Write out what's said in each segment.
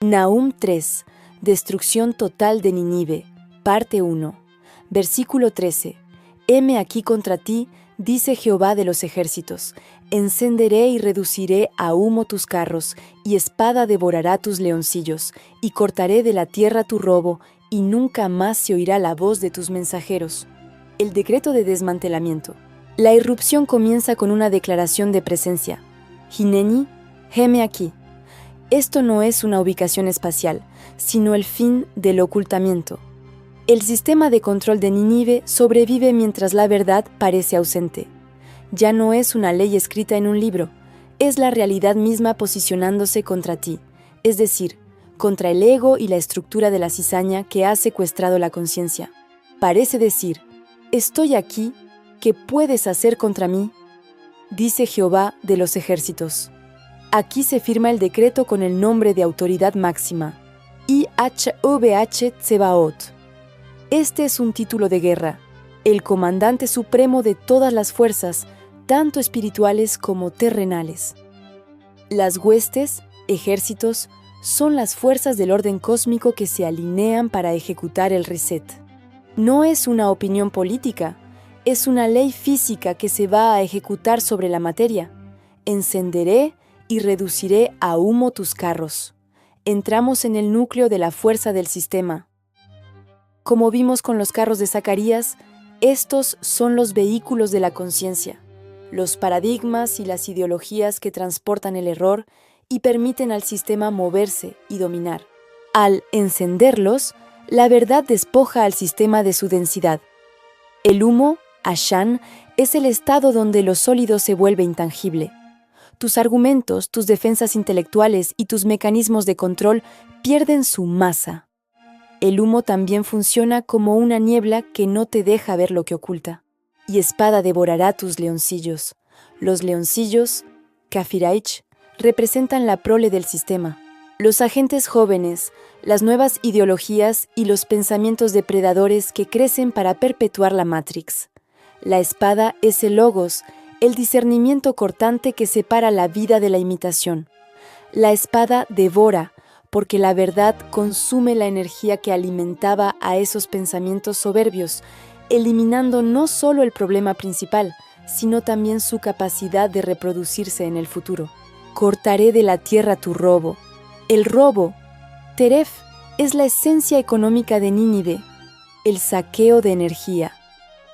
Nahum 3. Destrucción total de Nínive. Parte 1. Versículo 13. Heme aquí contra ti, dice Jehová de los ejércitos. Encenderé y reduciré a humo tus carros, y espada devorará tus leoncillos, y cortaré de la tierra tu robo, y nunca más se oirá la voz de tus mensajeros. El decreto de desmantelamiento. La irrupción comienza con una declaración de presencia. Hineni, heme aquí. Esto no es una ubicación espacial, sino el fin del ocultamiento. El sistema de control de Nínive sobrevive mientras la verdad parece ausente. Ya no es una ley escrita en un libro, es la realidad misma posicionándose contra ti, es decir, contra el ego y la estructura de la cizaña que ha secuestrado la conciencia. Parece decir, estoy aquí, ¿qué puedes hacer contra mí? Dice Jehová de los ejércitos. Aquí se firma el decreto con el nombre de autoridad máxima, IHVH Tsebaot. Este es un título de guerra, el comandante supremo de todas las fuerzas, tanto espirituales como terrenales. Las huestes, ejércitos, son las fuerzas del orden cósmico que se alinean para ejecutar el reset. No es una opinión política, es una ley física que se va a ejecutar sobre la materia. Encenderé y reduciré a humo tus carros. Entramos en el núcleo de la fuerza del sistema. Como vimos con los carros de Zacarías, estos son los vehículos de la conciencia, los paradigmas y las ideologías que transportan el error y permiten al sistema moverse y dominar. Al encenderlos, la verdad despoja al sistema de su densidad. El humo, Ashan, es el estado donde lo sólido se vuelve intangible. Tus argumentos, tus defensas intelectuales y tus mecanismos de control pierden su masa. El humo también funciona como una niebla que no te deja ver lo que oculta. Y espada devorará tus leoncillos. Los leoncillos, Kafiraich, representan la prole del sistema. Los agentes jóvenes, las nuevas ideologías y los pensamientos depredadores que crecen para perpetuar la Matrix. La espada es el logos, el discernimiento cortante que separa la vida de la imitación. La espada devora, porque la verdad consume la energía que alimentaba a esos pensamientos soberbios, eliminando no solo el problema principal, sino también su capacidad de reproducirse en el futuro. Cortaré de la tierra tu robo. El robo, Teref, es la esencia económica de Nínive, el saqueo de energía.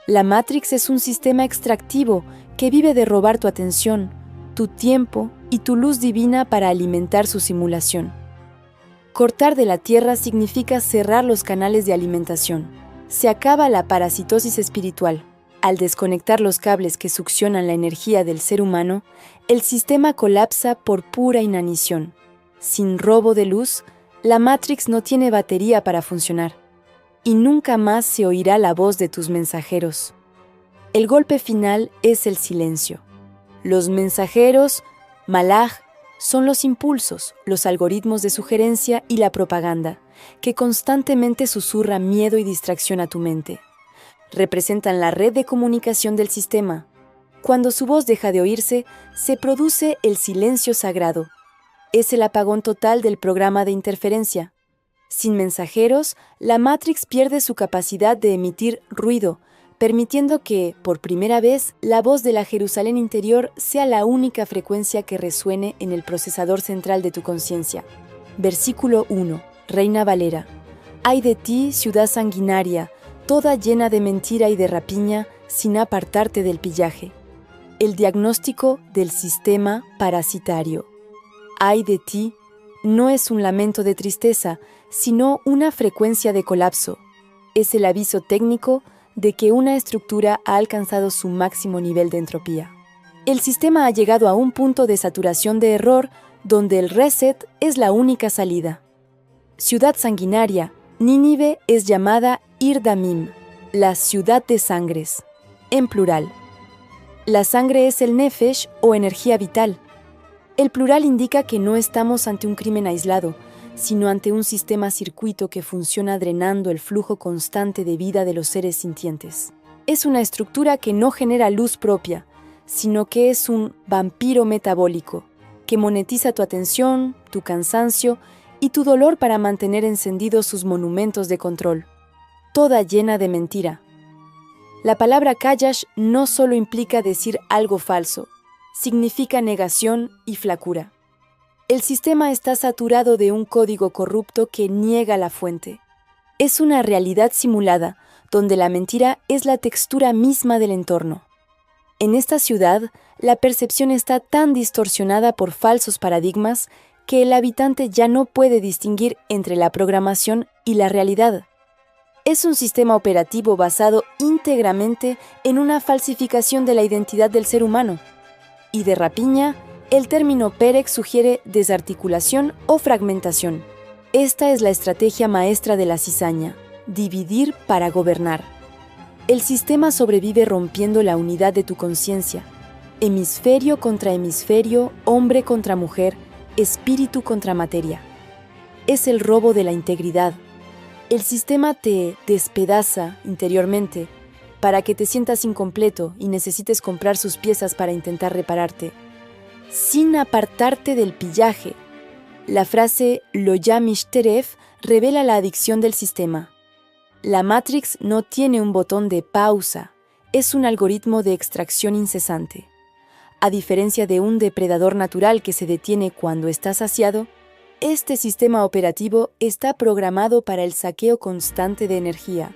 La Matrix es un sistema extractivo que vive de robar tu atención, tu tiempo y tu luz divina para alimentar su simulación. Cortar de la tierra significa cerrar los canales de alimentación. Se acaba la parasitosis espiritual. Al desconectar los cables que succionan la energía del ser humano, el sistema colapsa por pura inanición. Sin robo de luz, la Matrix no tiene batería para funcionar. Y nunca más se oirá la voz de tus mensajeros. El golpe final es el silencio. Los mensajeros, Malaj, son los impulsos, los algoritmos de sugerencia y la propaganda, que constantemente susurra miedo y distracción a tu mente. Representan la red de comunicación del sistema. Cuando su voz deja de oírse, se produce el silencio sagrado. Es el apagón total del programa de interferencia. Sin mensajeros, la Matrix pierde su capacidad de emitir ruido, permitiendo que, por primera vez, la voz de la Jerusalén interior sea la única frecuencia que resuene en el procesador central de tu conciencia. Versículo 1, Reina Valera. Ay de ti, ciudad sanguinaria, toda llena de mentira y de rapiña, sin apartarte del pillaje. El diagnóstico del sistema parasitario. Ay de ti, no es un lamento de tristeza, sino una frecuencia de colapso. Es el aviso técnico de que una estructura ha alcanzado su máximo nivel de entropía. El sistema ha llegado a un punto de saturación de error donde el reset es la única salida. Ciudad sanguinaria, Nínive es llamada Ir Damim, la ciudad de sangres, en plural. La sangre es el nefesh o energía vital. El plural indica que no estamos ante un crimen aislado, sino ante un sistema circuito que funciona drenando el flujo constante de vida de los seres sintientes. Es una estructura que no genera luz propia, sino que es un vampiro metabólico, que monetiza tu atención, tu cansancio y tu dolor para mantener encendidos sus monumentos de control, toda llena de mentira. La palabra kayash no solo implica decir algo falso, significa negación y flacura. El sistema está saturado de un código corrupto que niega la fuente. Es una realidad simulada, donde la mentira es la textura misma del entorno. En esta ciudad, la percepción está tan distorsionada por falsos paradigmas que el habitante ya no puede distinguir entre la programación y la realidad. Es un sistema operativo basado íntegramente en una falsificación de la identidad del ser humano. Y de rapiña, el término Perec sugiere desarticulación o fragmentación. Esta es la estrategia maestra de la cizaña: dividir para gobernar. El sistema sobrevive rompiendo la unidad de tu conciencia. Hemisferio contra hemisferio, hombre contra mujer, espíritu contra materia. Es el robo de la integridad. El sistema te despedaza interiormente para que te sientas incompleto y necesites comprar sus piezas para intentar repararte, sin apartarte del pillaje. La frase "lo yamish teref" revela la adicción del sistema. La Matrix no tiene un botón de pausa, es un algoritmo de extracción incesante. A diferencia de un depredador natural que se detiene cuando está saciado, este sistema operativo está programado para el saqueo constante de energía,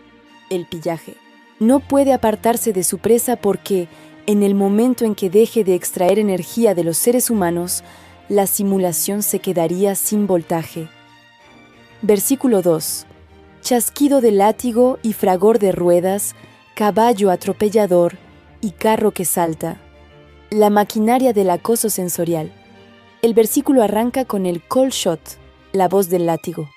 el pillaje. No puede apartarse de su presa porque, en el momento en que deje de extraer energía de los seres humanos, la simulación se quedaría sin voltaje. Versículo 2. Chasquido de látigo y fragor de ruedas, caballo atropellador y carro que salta. La maquinaria del acoso sensorial. El versículo arranca con el call shot, la voz del látigo.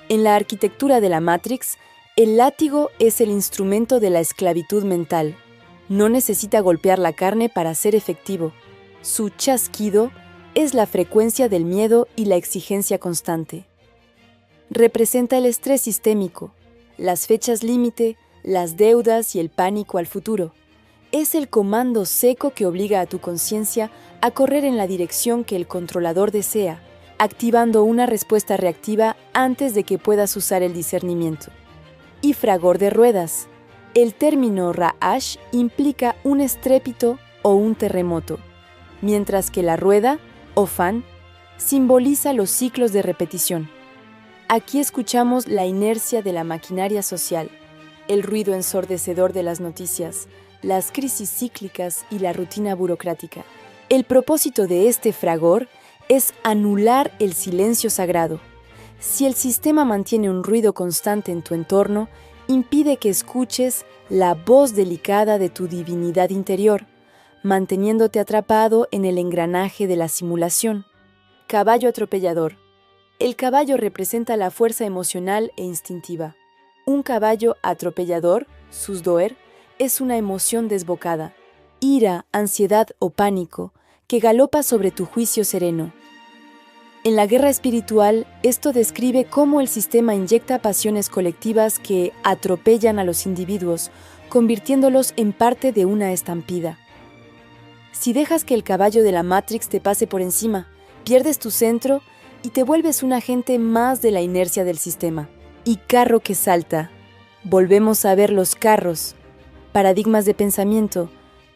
En la arquitectura de la Matrix, el látigo es el instrumento de la esclavitud mental. No necesita golpear la carne para ser efectivo. Su chasquido es la frecuencia del miedo y la exigencia constante. Representa el estrés sistémico, las fechas límite, las deudas y el pánico al futuro. Es el comando seco que obliga a tu conciencia a correr en la dirección que el controlador desea, activando una respuesta reactiva antes de que puedas usar el discernimiento. Y fragor de ruedas. El término Ra'ash implica un estrépito o un terremoto, mientras que la rueda, o fan, simboliza los ciclos de repetición. Aquí escuchamos la inercia de la maquinaria social, el ruido ensordecedor de las noticias, las crisis cíclicas y la rutina burocrática. El propósito de este fragor es anular el silencio sagrado. Si el sistema mantiene un ruido constante en tu entorno, impide que escuches la voz delicada de tu divinidad interior, manteniéndote atrapado en el engranaje de la simulación. Caballo atropellador. El caballo representa la fuerza emocional e instintiva. Un caballo atropellador, susdoer, es una emoción desbocada, ira, ansiedad o pánico, que galopa sobre tu juicio sereno. En la guerra espiritual, esto describe cómo el sistema inyecta pasiones colectivas que atropellan a los individuos, convirtiéndolos en parte de una estampida. Si dejas que el caballo de la Matrix te pase por encima, pierdes tu centro y te vuelves un agente más de la inercia del sistema. Y carro que salta. Volvemos a ver los carros, paradigmas de pensamiento,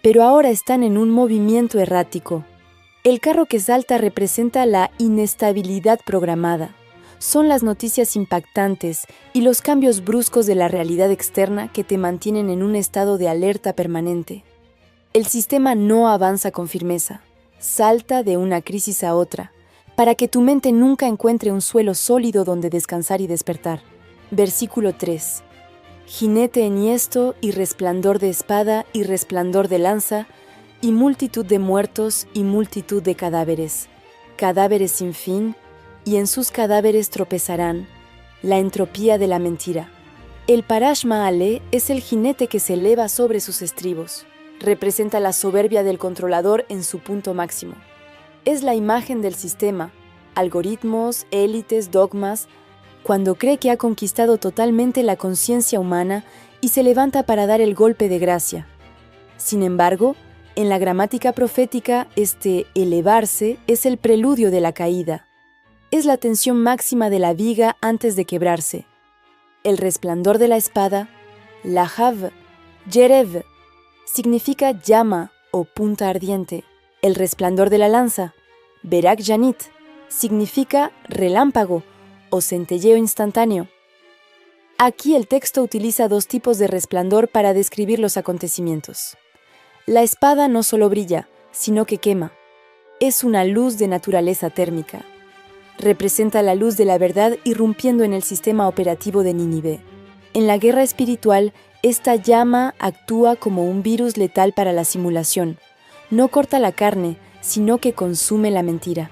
pero ahora están en un movimiento errático. El carro que salta representa la inestabilidad programada. Son las noticias impactantes y los cambios bruscos de la realidad externa que te mantienen en un estado de alerta permanente. El sistema no avanza con firmeza, salta de una crisis a otra, para que tu mente nunca encuentre un suelo sólido donde descansar y despertar. Versículo 3. Jinete enhiesto y resplandor de espada y resplandor de lanza, y multitud de muertos y multitud de cadáveres, cadáveres sin fin, y en sus cadáveres tropezarán, la entropía de la mentira. El Parash Ma'ale es el jinete que se eleva sobre sus estribos. Representa la soberbia del controlador en su punto máximo. Es la imagen del sistema, algoritmos, élites, dogmas, cuando cree que ha conquistado totalmente la conciencia humana y se levanta para dar el golpe de gracia. Sin embargo, en la gramática profética, este elevarse es el preludio de la caída. es la tensión máxima de la viga antes de quebrarse. El resplandor de la espada, Lahav, Yerev, significa llama o punta ardiente. El resplandor de la lanza, Berak Janit, significa relámpago o centelleo instantáneo. Aquí el texto utiliza dos tipos de resplandor para describir los acontecimientos. La espada no solo brilla, sino que quema. Es una luz de naturaleza térmica. Representa la luz de la verdad irrumpiendo en el sistema operativo de Nínive. En la guerra espiritual, esta llama actúa como un virus letal para la simulación. No corta la carne, sino que consume la mentira.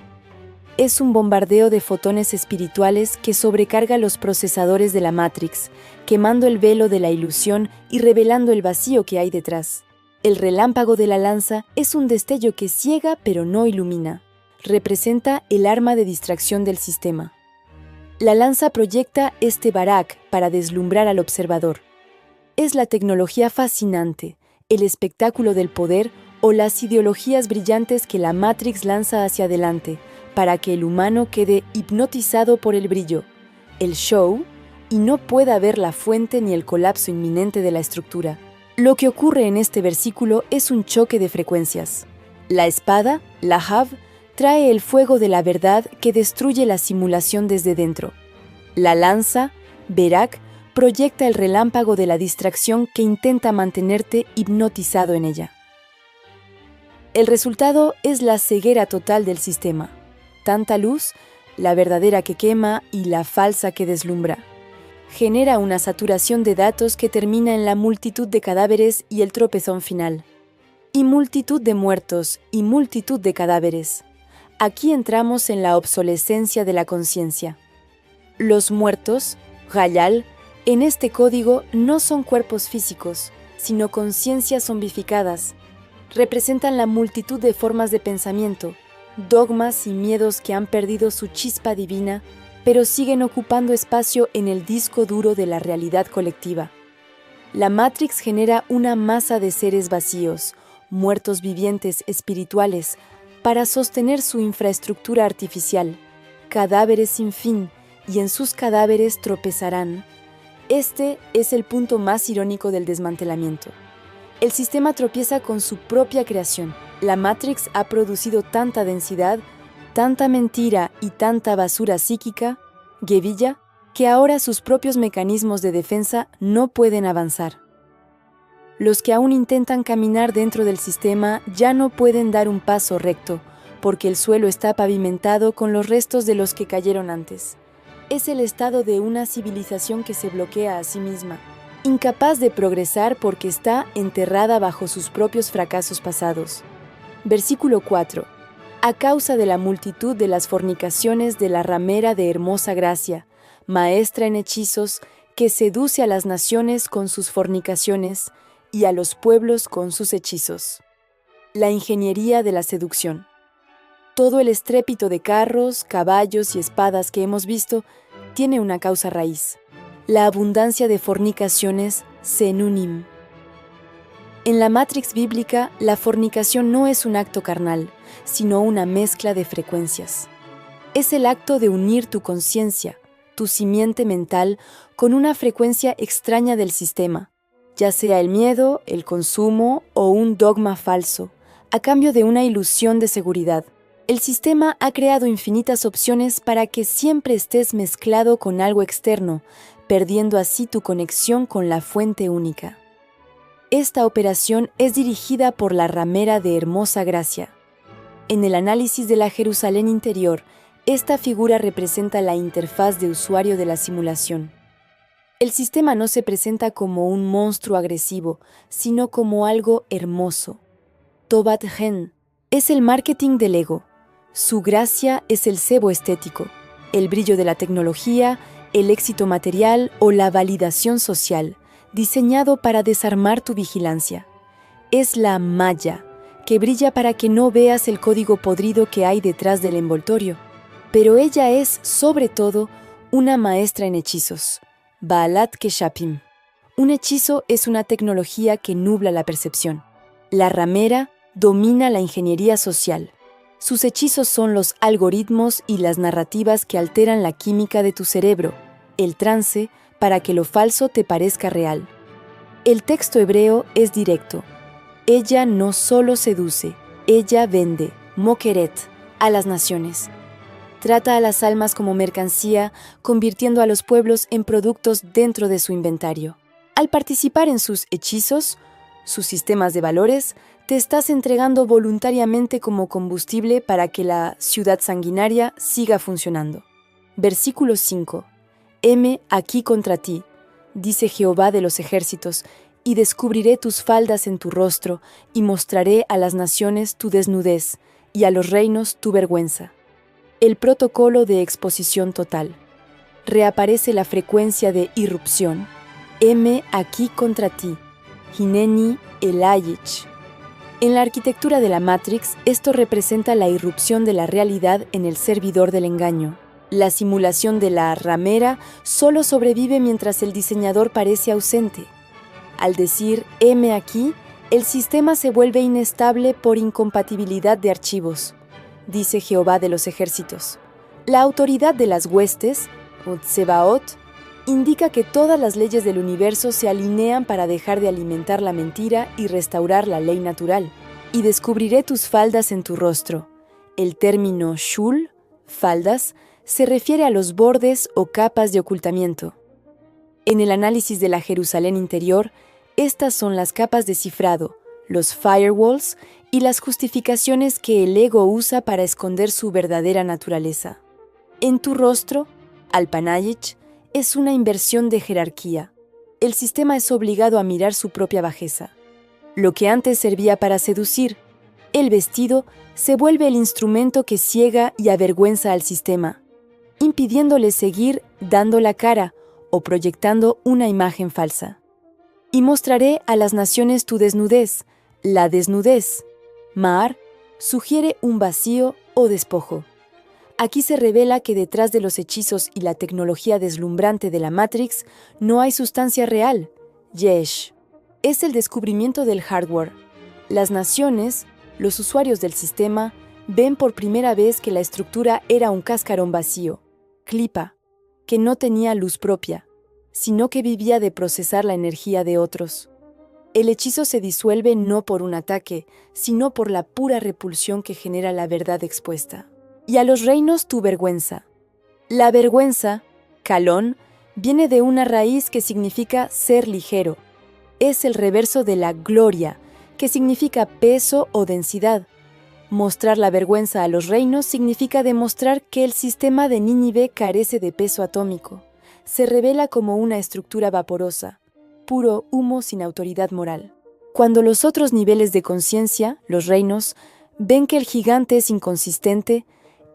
Es un bombardeo de fotones espirituales que sobrecarga los procesadores de la Matrix, quemando el velo de la ilusión y revelando el vacío que hay detrás. El relámpago de la lanza es un destello que ciega pero no ilumina. Representa el arma de distracción del sistema. La lanza proyecta este barak para deslumbrar al observador. Es la tecnología fascinante, el espectáculo del poder o las ideologías brillantes que la Matrix lanza hacia adelante, para que el humano quede hipnotizado por el brillo, el show, y no pueda ver la fuente ni el colapso inminente de la estructura. Lo que ocurre en este versículo es un choque de frecuencias. La espada, Lahav, trae el fuego de la verdad que destruye la simulación desde dentro. La lanza, Berak, proyecta el relámpago de la distracción que intenta mantenerte hipnotizado en ella. El resultado es la ceguera total del sistema. Tanta luz, la verdadera que quema y la falsa que deslumbra. Genera una saturación de datos que termina en la multitud de cadáveres y el tropezón final. Y multitud de muertos y multitud de cadáveres. Aquí entramos en la obsolescencia de la conciencia. Los muertos, Gayal, en este código no son cuerpos físicos, sino conciencias zombificadas. Representan la multitud de formas de pensamiento, dogmas y miedos que han perdido su chispa divina, pero siguen ocupando espacio en el disco duro de la realidad colectiva. La Matrix genera una masa de seres vacíos, muertos vivientes espirituales, para sostener su infraestructura artificial, cadáveres sin fin, y en sus cadáveres tropezarán. Este es el punto más irónico del desmantelamiento. El sistema tropieza con su propia creación. La Matrix ha producido tanta densidad, tanta mentira y tanta basura psíquica, Gevilla, que ahora sus propios mecanismos de defensa no pueden avanzar. Los que aún intentan caminar dentro del sistema ya no pueden dar un paso recto, porque el suelo está pavimentado con los restos de los que cayeron antes. Es el estado de una civilización que se bloquea a sí misma, incapaz de progresar porque está enterrada bajo sus propios fracasos pasados. Versículo 4. A causa de la multitud de las fornicaciones de la ramera de hermosa gracia, maestra en hechizos, que seduce a las naciones con sus fornicaciones y a los pueblos con sus hechizos. La ingeniería de la seducción. Todo el estrépito de carros, caballos y espadas que hemos visto tiene una causa raíz: la abundancia de fornicaciones senunim. En la Matrix bíblica, la fornicación no es un acto carnal, sino una mezcla de frecuencias. Es el acto de unir tu conciencia, tu simiente mental, con una frecuencia extraña del sistema, ya sea el miedo, el consumo o un dogma falso, a cambio de una ilusión de seguridad. El sistema ha creado infinitas opciones para que siempre estés mezclado con algo externo, perdiendo así tu conexión con la fuente única. Esta operación es dirigida por la ramera de hermosa gracia. En el análisis de la Jerusalén interior, esta figura representa la interfaz de usuario de la simulación. El sistema no se presenta como un monstruo agresivo, sino como algo hermoso. Tobat Gen es el marketing del ego. Su gracia es el cebo estético, el brillo de la tecnología, el éxito material o la validación social, diseñado para desarmar tu vigilancia. Es la malla, que brilla para que no veas el código podrido que hay detrás del envoltorio. Pero ella es, sobre todo, una maestra en hechizos, Baalat Keshapim. Un hechizo es una tecnología que nubla la percepción. La ramera domina la ingeniería social. Sus hechizos son los algoritmos y las narrativas que alteran la química de tu cerebro, el trance, para que lo falso te parezca real. El texto hebreo es directo. Ella no solo seduce, ella vende, mokeret, a las naciones. Trata a las almas como mercancía, convirtiendo a los pueblos en productos dentro de su inventario. Al participar en sus hechizos, sus sistemas de valores, te estás entregando voluntariamente como combustible para que la ciudad sanguinaria siga funcionando. Versículo 5. Heme aquí contra ti, dice Jehová de los ejércitos, y descubriré tus faldas en tu rostro, y mostraré a las naciones tu desnudez, y a los reinos tu vergüenza. El protocolo de exposición total. Reaparece la frecuencia de irrupción. Heme aquí contra ti, Hineni Elayich. En la arquitectura de la Matrix, esto representa la irrupción de la realidad en el servidor del engaño. La simulación de la ramera solo sobrevive mientras el diseñador parece ausente. Al decir heme aquí, el sistema se vuelve inestable por incompatibilidad de archivos, dice Jehová de los ejércitos. La autoridad de las huestes, o Tsebaot, indica que todas las leyes del universo se alinean para dejar de alimentar la mentira y restaurar la ley natural. Y descubriré tus faldas en tu rostro. El término shul, faldas, se refiere a los bordes o capas de ocultamiento. En el análisis de la Jerusalén interior, estas son las capas de cifrado, los firewalls y las justificaciones que el ego usa para esconder su verdadera naturaleza. En tu rostro, Alpanayich, es una inversión de jerarquía. El sistema es obligado a mirar su propia bajeza. Lo que antes servía para seducir, el vestido, se vuelve el instrumento que ciega y avergüenza al sistema, impidiéndole seguir dando la cara o proyectando una imagen falsa. Y mostraré a las naciones tu desnudez. La desnudez, Ma'ar, sugiere un vacío o despojo. Aquí se revela que detrás de los hechizos y la tecnología deslumbrante de la Matrix no hay sustancia real, Yesh. Es el descubrimiento del hardware. Las naciones, los usuarios del sistema, ven por primera vez que la estructura era un cascarón vacío, Klipa, que no tenía luz propia, sino que vivía de procesar la energía de otros. El hechizo se disuelve no por un ataque, sino por la pura repulsión que genera la verdad expuesta. Y a los reinos tu vergüenza. La vergüenza, Kalón, viene de una raíz que significa ser ligero. Es el reverso de la gloria, que significa peso o densidad. Mostrar la vergüenza a los reinos significa demostrar que el sistema de Nínive carece de peso atómico. Se revela como una estructura vaporosa, puro humo sin autoridad moral. Cuando los otros niveles de conciencia, los reinos, ven que el gigante es inconsistente,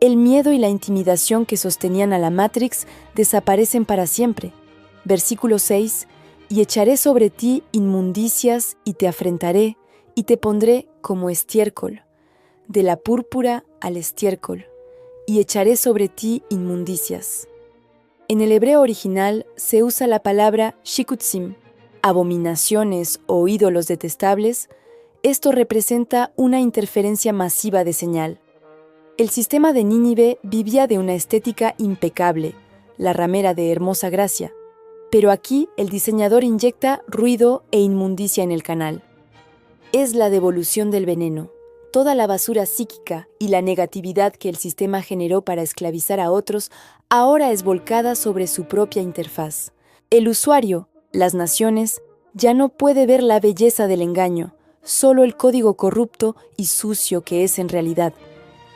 el miedo y la intimidación que sostenían a la Matrix desaparecen para siempre. Versículo 6. Y echaré sobre ti inmundicias y te afrentaré y te pondré como estiércol, de la púrpura al estiércol, y echaré sobre ti inmundicias. En el hebreo original se usa la palabra shikutzim, abominaciones o ídolos detestables. Esto representa una interferencia masiva de señal. El sistema de Nínive vivía de una estética impecable, la ramera de hermosa gracia, pero aquí el diseñador inyecta ruido e inmundicia en el canal. Es la devolución del veneno. Toda la basura psíquica y la negatividad que el sistema generó para esclavizar a otros ahora es volcada sobre su propia interfaz. El usuario, las naciones, ya no puede ver la belleza del engaño, solo el código corrupto y sucio que es en realidad.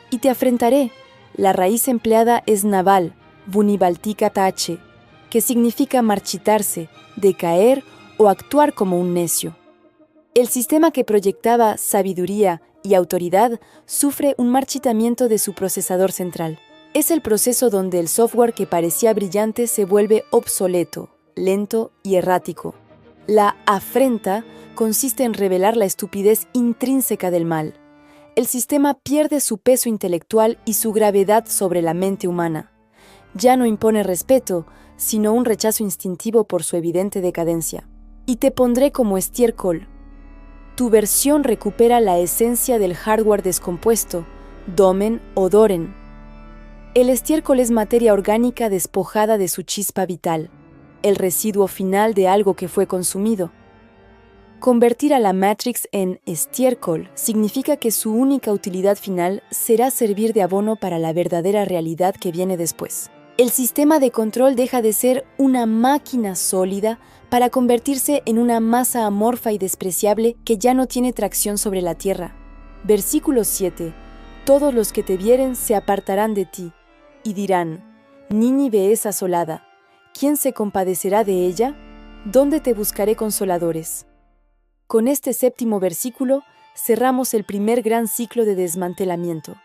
Y te afrentaré. La raíz empleada es naval, vunibaltika tache, que significa marchitarse, decaer o actuar como un necio. El sistema que proyectaba sabiduría y autoridad sufre un marchitamiento de su procesador central. Es el proceso donde el software que parecía brillante se vuelve obsoleto, lento y errático. La afrenta consiste en revelar la estupidez intrínseca del mal. El sistema pierde su peso intelectual y su gravedad sobre la mente humana. Ya no impone respeto, sino un rechazo instintivo por su evidente decadencia. Y te pondré como estiércol. Tu versión recupera la esencia del hardware descompuesto, domen o doren. El estiércol es materia orgánica despojada de su chispa vital, el residuo final de algo que fue consumido. Convertir a la Matrix en estiércol significa que su única utilidad final será servir de abono para la verdadera realidad que viene después. El sistema de control deja de ser una máquina sólida para convertirse en una masa amorfa y despreciable que ya no tiene tracción sobre la tierra. Versículo 7. Todos los que te vieren se apartarán de ti y dirán: Nínive es asolada. ¿Quién se compadecerá de ella? ¿Dónde te buscaré consoladores? Con este 7º versículo cerramos el primer gran ciclo de desmantelamiento.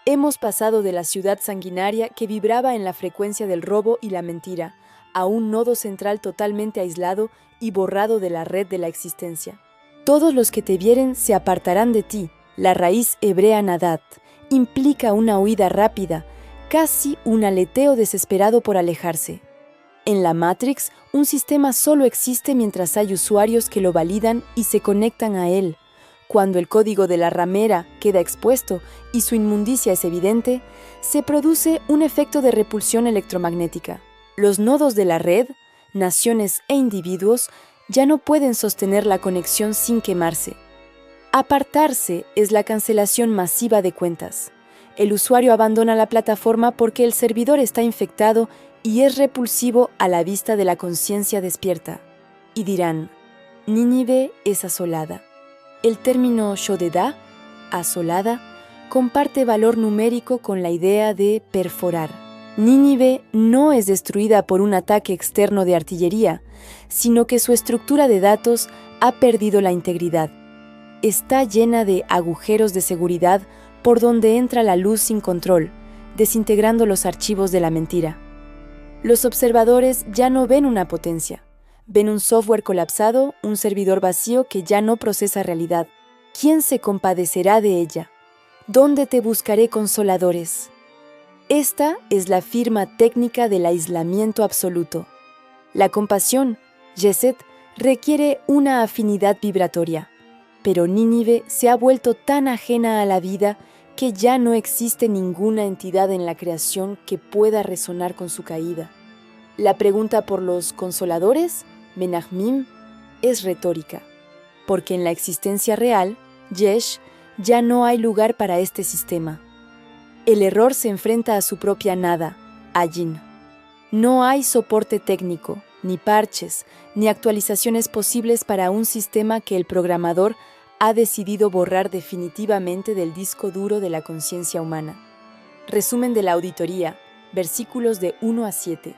Hemos pasado de la ciudad sanguinaria que vibraba en la frecuencia del robo y la mentira a un nodo central totalmente aislado y borrado de la red de la existencia. Todos los que te vieren se apartarán de ti. La raíz hebrea nadat implica una huida rápida, casi un aleteo desesperado por alejarse. En la Matrix, un sistema solo existe mientras hay usuarios que lo validan y se conectan a él. Cuando el código de la ramera queda expuesto y su inmundicia es evidente, se produce un efecto de repulsión electromagnética. Los nodos de la red, naciones e individuos ya no pueden sostener la conexión sin quemarse. Apartarse es la cancelación masiva de cuentas. El usuario abandona la plataforma porque el servidor está infectado y es repulsivo a la vista de la conciencia despierta. Y dirán: Nínive es asolada. El término Shodedá, asolada, comparte valor numérico con la idea de perforar. Nínive no es destruida por un ataque externo de artillería, sino que su estructura de datos ha perdido la integridad. Está llena de agujeros de seguridad por donde entra la luz sin control, desintegrando los archivos de la mentira. Los observadores ya no ven una potencia. Ven un software colapsado, un servidor vacío que ya no procesa realidad. ¿Quién se compadecerá de ella? ¿Dónde te buscaré consoladores? Esta es la firma técnica del aislamiento absoluto. La compasión, Yeset, requiere una afinidad vibratoria, pero Nínive se ha vuelto tan ajena a la vida que ya no existe ninguna entidad en la creación que pueda resonar con su caída. La pregunta por los consoladores, Menachmim, es retórica, porque en la existencia real, Yesh, ya no hay lugar para este sistema. El error se enfrenta a su propia nada, Ayin. No hay soporte técnico, ni parches, ni actualizaciones posibles para un sistema que el programador ha decidido borrar definitivamente del disco duro de la conciencia humana. Resumen de la auditoría, versículos de 1 a 7.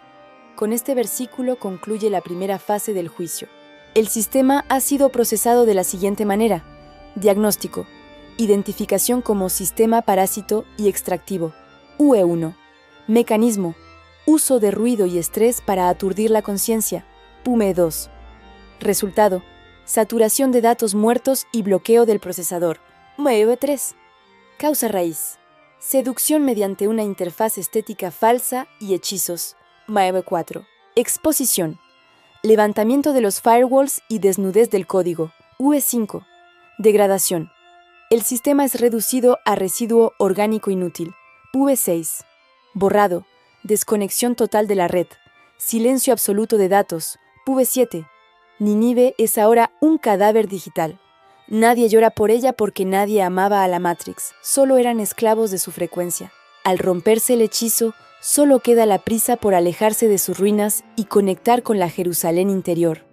Con este versículo concluye la primera fase del juicio. El sistema ha sido procesado de la siguiente manera: diagnóstico, identificación como sistema parásito y extractivo, UE1. Mecanismo, uso de ruido y estrés para aturdir la conciencia, PUME2. Resultado, saturación de datos muertos y bloqueo del procesador, MAEV3. Causa raíz, seducción mediante una interfaz estética falsa y hechizos, MAEV4. Exposición, levantamiento de los firewalls y desnudez del código, UE5. Degradación, el sistema es reducido a residuo orgánico inútil, UE6. Borrado, desconexión total de la red, silencio absoluto de datos, PUE7. Nínive es ahora un cadáver digital. Nadie llora por ella porque nadie amaba a la Matrix, solo eran esclavos de su frecuencia. Al romperse el hechizo, solo queda la prisa por alejarse de sus ruinas y conectar con la Jerusalén interior.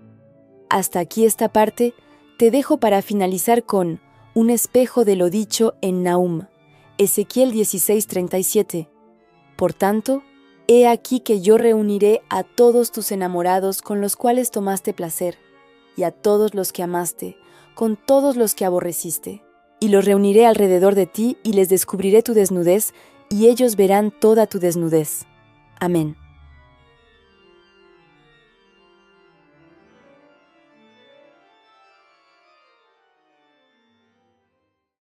Hasta aquí esta parte, te dejo para finalizar con un espejo de lo dicho en Nahum, Ezequiel 16:37. Por tanto, he aquí que yo reuniré a todos tus enamorados con los cuales tomaste placer, y a todos los que amaste, con todos los que aborreciste. Y los reuniré alrededor de ti y les descubriré tu desnudez, y ellos verán toda tu desnudez. Amén.